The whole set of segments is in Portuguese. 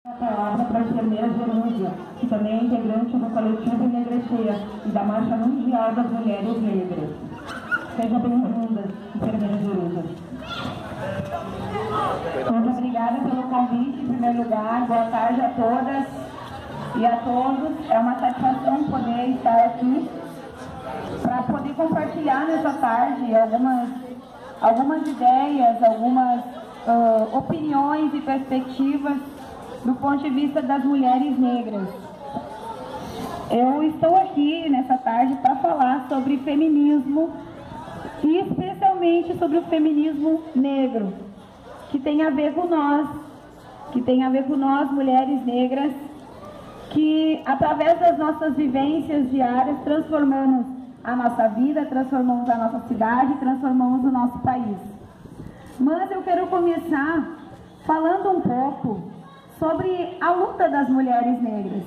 A palavra para a enfermeira Jerúzia, que também é integrante do coletivo Negra Cheia e da Marcha Mundial das Mulheres Negras. Seja bem-vinda, enfermeira Jerúzia. Muito obrigada pelo convite, em primeiro lugar. Boa tarde a todas e a todos. É uma satisfação poder estar aqui para poder compartilhar nessa tarde algumas ideias, algumas opiniões e perspectivas do ponto de vista das mulheres negras. Eu estou aqui nessa tarde para falar sobre feminismo e especialmente sobre o feminismo negro, que tem a ver com nós, mulheres negras, que através das nossas vivências diárias transformamos a nossa vida, transformamos a nossa cidade, transformamos o nosso país. Mas eu quero começar falando um pouco sobre a luta das mulheres negras,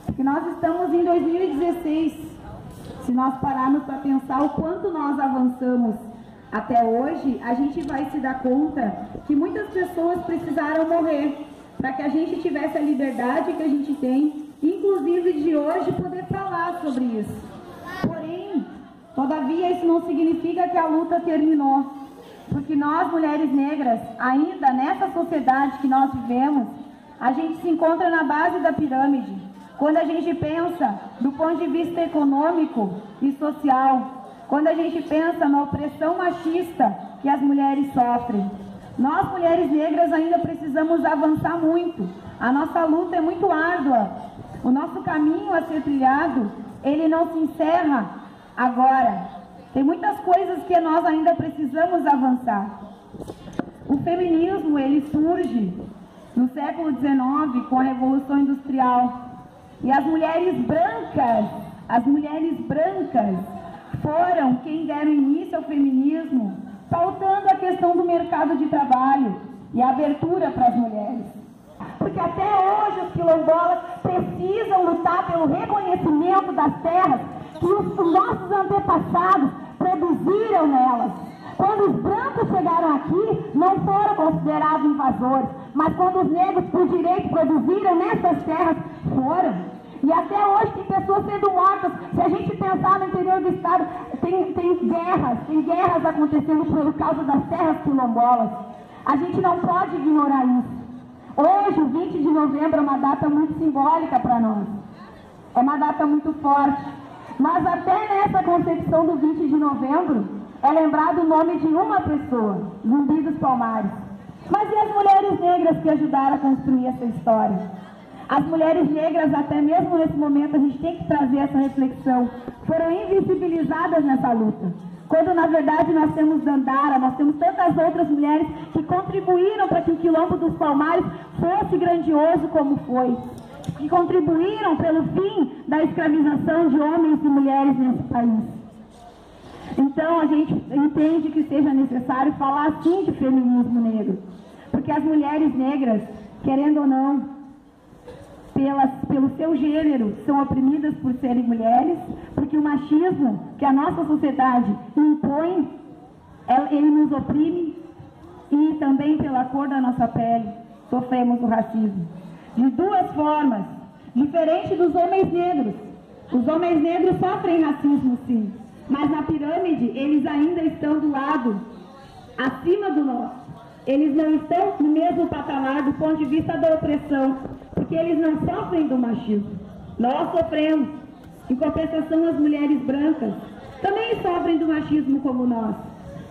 porque nós estamos em 2016. Se nós pararmos para pensar o quanto nós avançamos até hoje, a gente vai se dar conta que muitas pessoas precisaram morrer para que a gente tivesse a liberdade que a gente tem, inclusive de hoje poder falar sobre isso. Porém, todavia, isso não significa que a luta terminou, porque nós, mulheres negras, ainda nessa sociedade que nós vivemos, a gente se encontra na base da pirâmide. Quando a gente pensa do ponto de vista econômico e social, quando a gente pensa na opressão machista que as mulheres sofrem, nós, mulheres negras, ainda precisamos avançar muito. A nossa luta é muito árdua. O nosso caminho a ser trilhado, ele não se encerra agora. Tem muitas coisas que nós ainda precisamos avançar. O feminismo, ele surge no século XIX com a Revolução Industrial. E as mulheres brancas foram quem deram início ao feminismo, pautando a questão do mercado de trabalho e a abertura para as mulheres. Porque até hoje os quilombolas precisam lutar pelo reconhecimento das terras que os nossos antepassados produziram nelas. Quando os brancos chegaram aqui, não foram considerados invasores, mas quando os negros por direito produziram nessas terras, foram. E até hoje tem pessoas sendo mortas. Se a gente pensar no interior do estado, tem guerras acontecendo por causa das terras quilombolas. A gente não pode ignorar isso. Hoje, o 20 de novembro, é uma data muito simbólica para nós. É uma data muito forte. Mas até nessa concepção do 20 de novembro, é lembrado o nome de uma pessoa, Zumbi dos Palmares. Mas e as mulheres negras que ajudaram a construir essa história? As mulheres negras, até mesmo nesse momento, a gente tem que trazer essa reflexão, foram invisibilizadas nessa luta. Quando, na verdade, nós temos Dandara, nós temos tantas outras mulheres que contribuíram para que o Quilombo dos Palmares fosse grandioso como foi. Que contribuíram pelo fim da escravização de homens e mulheres nesse país. Então, a gente entende que seja necessário falar, sim, de feminismo negro. Porque as mulheres negras, querendo ou não, pelo seu gênero, são oprimidas por serem mulheres, porque o machismo que a nossa sociedade impõe, ele nos oprime, e também pela cor da nossa pele, sofremos o racismo. De duas formas, diferente dos homens negros. Os homens negros sofrem racismo, sim, mas na pirâmide eles ainda estão do lado, acima do nosso. Eles não estão no mesmo patamar do ponto de vista da opressão, porque eles não sofrem do machismo. Nós sofremos. Em compensação, as mulheres brancas também sofrem do machismo como nós.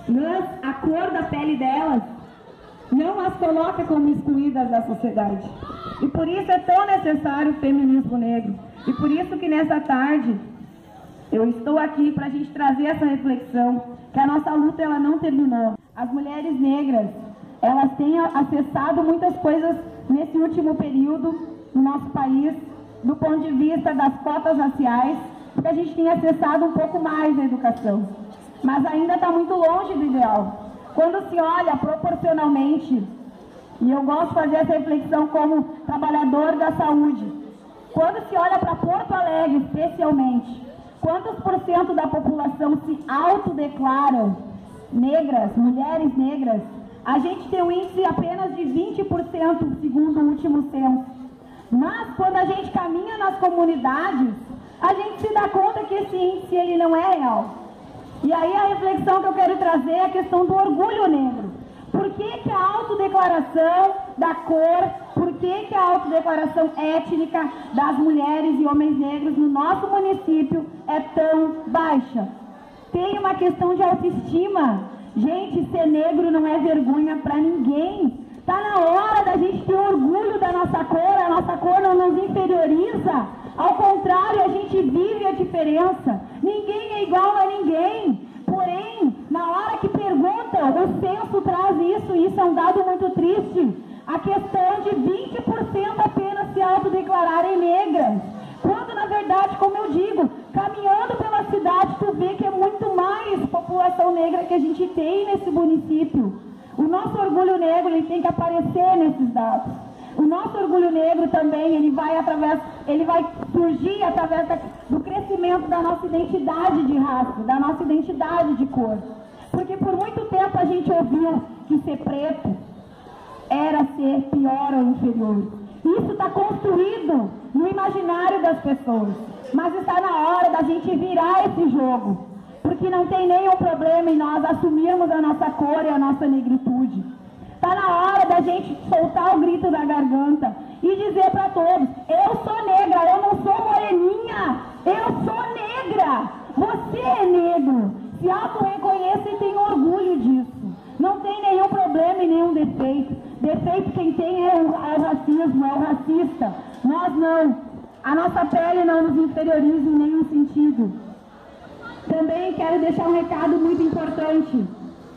Mas a cor da pele delas não as coloca como excluídas da sociedade. E por isso é tão necessário o feminismo negro. E por isso que nessa tarde eu estou aqui para a gente trazer essa reflexão, que a nossa luta ela não terminou. As mulheres negras, elas têm acessado muitas coisas nesse último período no nosso país, do ponto de vista das cotas raciais, porque a gente tem acessado um pouco mais a educação. Mas ainda está muito longe do ideal. Quando se olha proporcionalmente, e eu gosto de fazer essa reflexão como trabalhador da saúde, quando se olha para Porto Alegre especialmente, quantos % da população se autodeclaram negras, mulheres negras? A gente tem um índice apenas de 20% segundo o último censo. Mas quando a gente caminha nas comunidades, a gente se dá conta que esse índice ele não é real. E aí a reflexão que eu quero trazer é a questão do orgulho negro. Por que a autodeclaração da cor, por que a autodeclaração étnica das mulheres e homens negros no nosso município é tão baixa? Tem uma questão de autoestima. Gente, ser negro não é vergonha para ninguém. Está na hora da gente ter orgulho da nossa cor. A nossa cor não nos inferioriza. Ao contrário, a gente vive a diferença. Ninguém é igual a ninguém. Porém, na hora que perguntam, o censo traz isso, e isso é um dado muito triste. A questão de 20% apenas se autodeclararem negras. Quando, na verdade, como eu digo, caminhando pela cidade, tu vê que é muito mais população negra que a gente tem nesse município. O nosso orgulho negro ele tem que aparecer nesses dados. O nosso orgulho negro também ele vai surgir através do crescimento da nossa identidade de raça, da nossa identidade de cor. Porque por muito tempo a gente ouviu que ser preto era ser pior ou inferior. Isso está construído no imaginário das pessoas. Mas está na hora da gente virar esse jogo. Porque não tem nenhum problema em nós assumirmos a nossa cor e a nossa negritude. Está na hora da gente soltar o grito da garganta e dizer para todos: eu sou negra, eu não sou moreninha, eu sou negra, você é negro. Se auto-reconheça e tenha orgulho disso. Não tem nenhum problema e nenhum defeito. Defeito quem tem é o racismo, é o racista. Nós não. A nossa pele não nos inferioriza em nenhum sentido. Também quero deixar um recado muito importante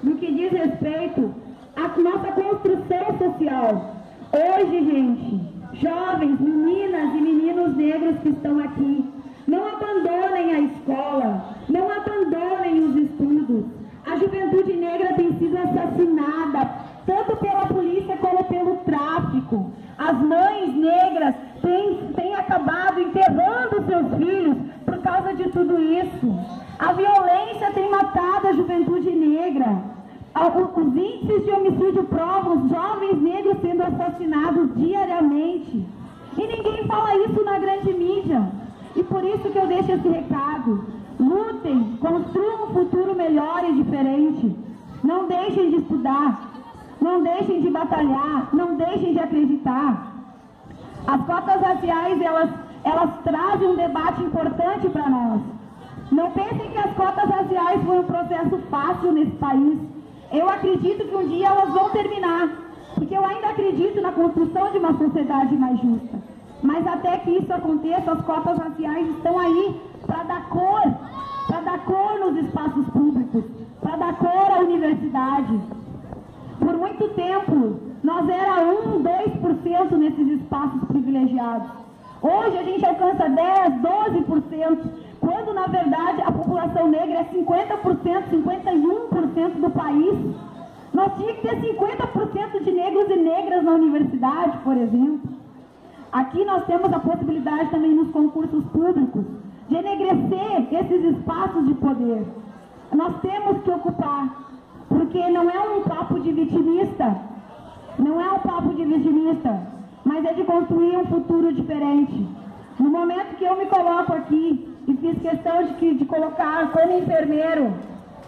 no que diz respeito à nossa construção social. Hoje, gente, jovens, meninas e meninos negros que estão aqui, não abandonem a escola, não abandonem os estudos. A juventude negra tem sido assassinada, tanto pela polícia como pelo tráfico. As mães negras têm acabado enterrando seus filhos por causa de tudo isso. A violência tem matado a juventude negra. Os índices de homicídio provam os jovens negros sendo assassinados diariamente. E ninguém fala isso na grande mídia. E por isso que eu deixo esse recado. Lutem, construam um futuro melhor e diferente. Não deixem de estudar. Não deixem de batalhar. Não deixem de acreditar. As cotas raciais, elas trazem um debate importante para nós. Não pensem que as cotas raciais foi um processo fácil nesse país. Eu acredito que um dia elas vão terminar, porque eu ainda acredito na construção de uma sociedade mais justa. Mas até que isso aconteça, as cotas raciais estão aí para dar cor nos espaços públicos, para dar cor à universidade. Por muito tempo, nós era 1, 2% nesses espaços privilegiados. Hoje a gente alcança 10, 12%, quando na verdade a população negra é 50%, 51% do país. Nós tínhamos que ter 50% de negros e negras na universidade, por exemplo. Aqui nós temos a possibilidade também nos concursos públicos de enegrecer esses espaços de poder. Nós temos que ocupar, porque não é um papo de vitimista, mas é de construir um futuro diferente. No momento que eu me coloco aqui e fiz questão de colocar como enfermeiro,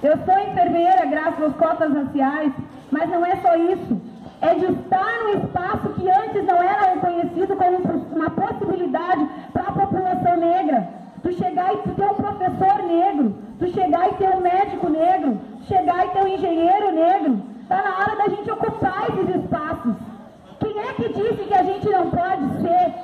eu sou enfermeira graças às cotas raciais, mas não é só isso. É de estar num espaço que antes não era reconhecido como uma possibilidade para a população negra. Tu chegar e ter um professor negro, tu chegar e ter um médico negro, chegar e ter um engenheiro negro. Está na hora da gente ocupar esses espaços. Quem é que disse que a gente não pode ser?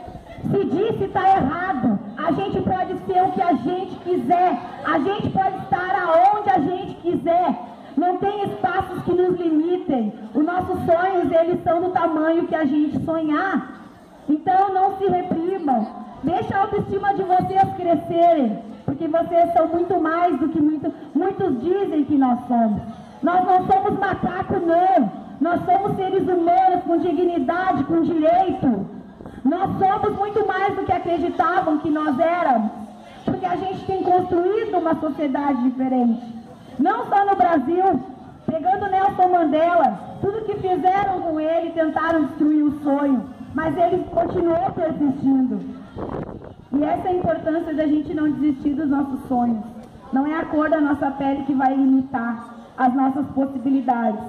Se disse, está errado. A gente pode ser o que a gente quiser. A gente pode estar aonde a gente quiser. Não tem espaços que nos limitem. Os nossos sonhos, eles são do tamanho que a gente sonhar. Então não se reprimam. Deixa a autoestima de vocês crescerem. Porque vocês são muito mais do que muitos dizem que nós somos. Nós não somos macaco, não. Nós somos seres humanos com dignidade, com direito. Nós somos muito mais do que acreditavam que nós éramos. Porque a gente tem construído uma sociedade diferente. Não só no Brasil, pegando Nelson Mandela, tudo que fizeram com ele, tentaram destruir o sonho. mas ele continuou persistindo. E essa é a importância da gente não desistir dos nossos sonhos. Não é a cor da nossa pele que vai limitar as nossas possibilidades.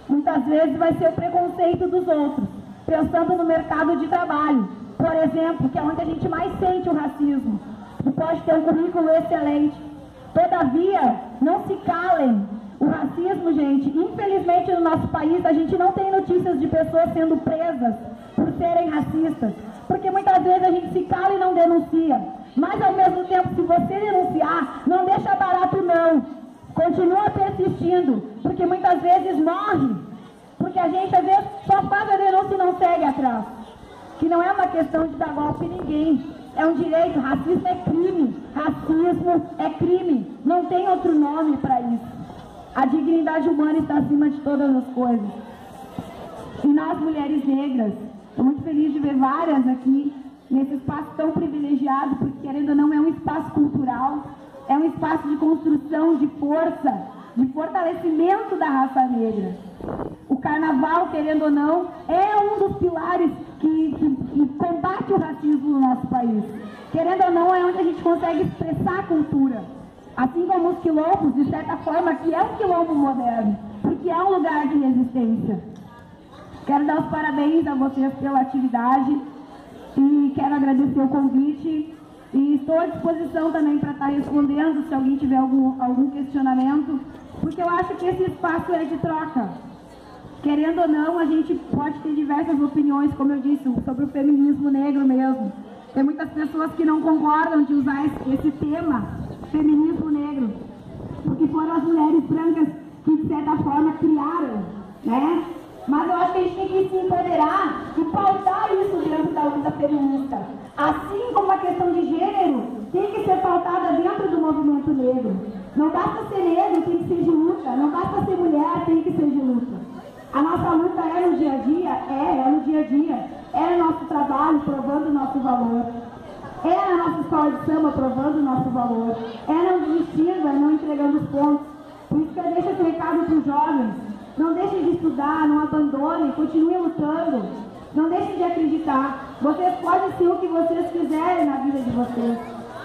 Muitas vezes vai ser o preconceito dos outros, pensando no mercado de trabalho, por exemplo, que é onde a gente mais sente o racismo. Tu pode ter um currículo excelente. Todavia, não se calem. O racismo, gente, infelizmente no nosso país a gente não tem notícias de pessoas sendo presas por serem racistas, porque muitas vezes a gente se cala e não denuncia. Mas ao mesmo tempo, se você denunciar, não deixa barato não. Continua persistindo, porque muitas vezes morre. Porque a gente às vezes só faz a denúncia e não segue atrás. Que não é uma questão de dar golpe em ninguém. É um direito. Racismo é crime. Racismo é crime. Não tem outro nome para isso. A dignidade humana está acima de todas as coisas. E nós, mulheres negras, estou muito feliz de ver várias aqui nesse espaço tão privilegiado, porque querendo ou não é um espaço cultural, é um espaço de construção, de força, de fortalecimento da raça negra. O carnaval, querendo ou não, é um dos pilares que combate o racismo no nosso país. Querendo ou não, é onde a gente consegue expressar a cultura. Assim como os quilombos, de certa forma, que é um quilombo moderno, porque é um lugar de resistência. Quero dar os parabéns a vocês pela atividade e quero agradecer o convite. E estou à disposição também para estar respondendo se alguém tiver algum questionamento, porque eu acho que esse espaço é de troca. Querendo ou não, a gente pode ter diversas opiniões, como eu disse, sobre o feminismo negro mesmo. Tem muitas pessoas que não concordam de usar esse tema, feminismo negro, porque foram as mulheres brancas que, de certa forma, criaram, né? Mas eu acho que a gente tem que se empoderar e pautar isso dentro da luta feminista. Assim como a questão de gênero tem que ser pautada dentro do movimento negro. Não basta ser negro, tem que ser de luta. Não basta ser mulher, tem que ser de luta. A nossa luta é no dia a dia? É no dia a dia. É no nosso trabalho, provando o nosso valor. É na nossa escola de samba, provando o nosso valor. É não desistindo, é não entregando os pontos. Por isso que eu deixo esse recado para os jovens. Não deixem de estudar, não abandonem, continuem lutando. Não deixem de acreditar. Vocês podem ser o que vocês quiserem na vida de vocês.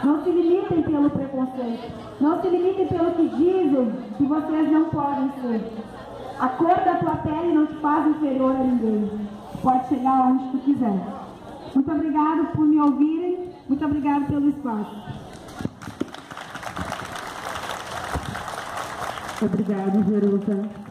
Não se limitem pelo preconceito. Não se limitem pelo que dizem que vocês não podem ser. A cor da tua pele não te faz inferior a ninguém. Pode chegar onde tu quiser. Muito obrigado por me ouvirem. Muito obrigado pelo espaço. Obrigado, Jerusa.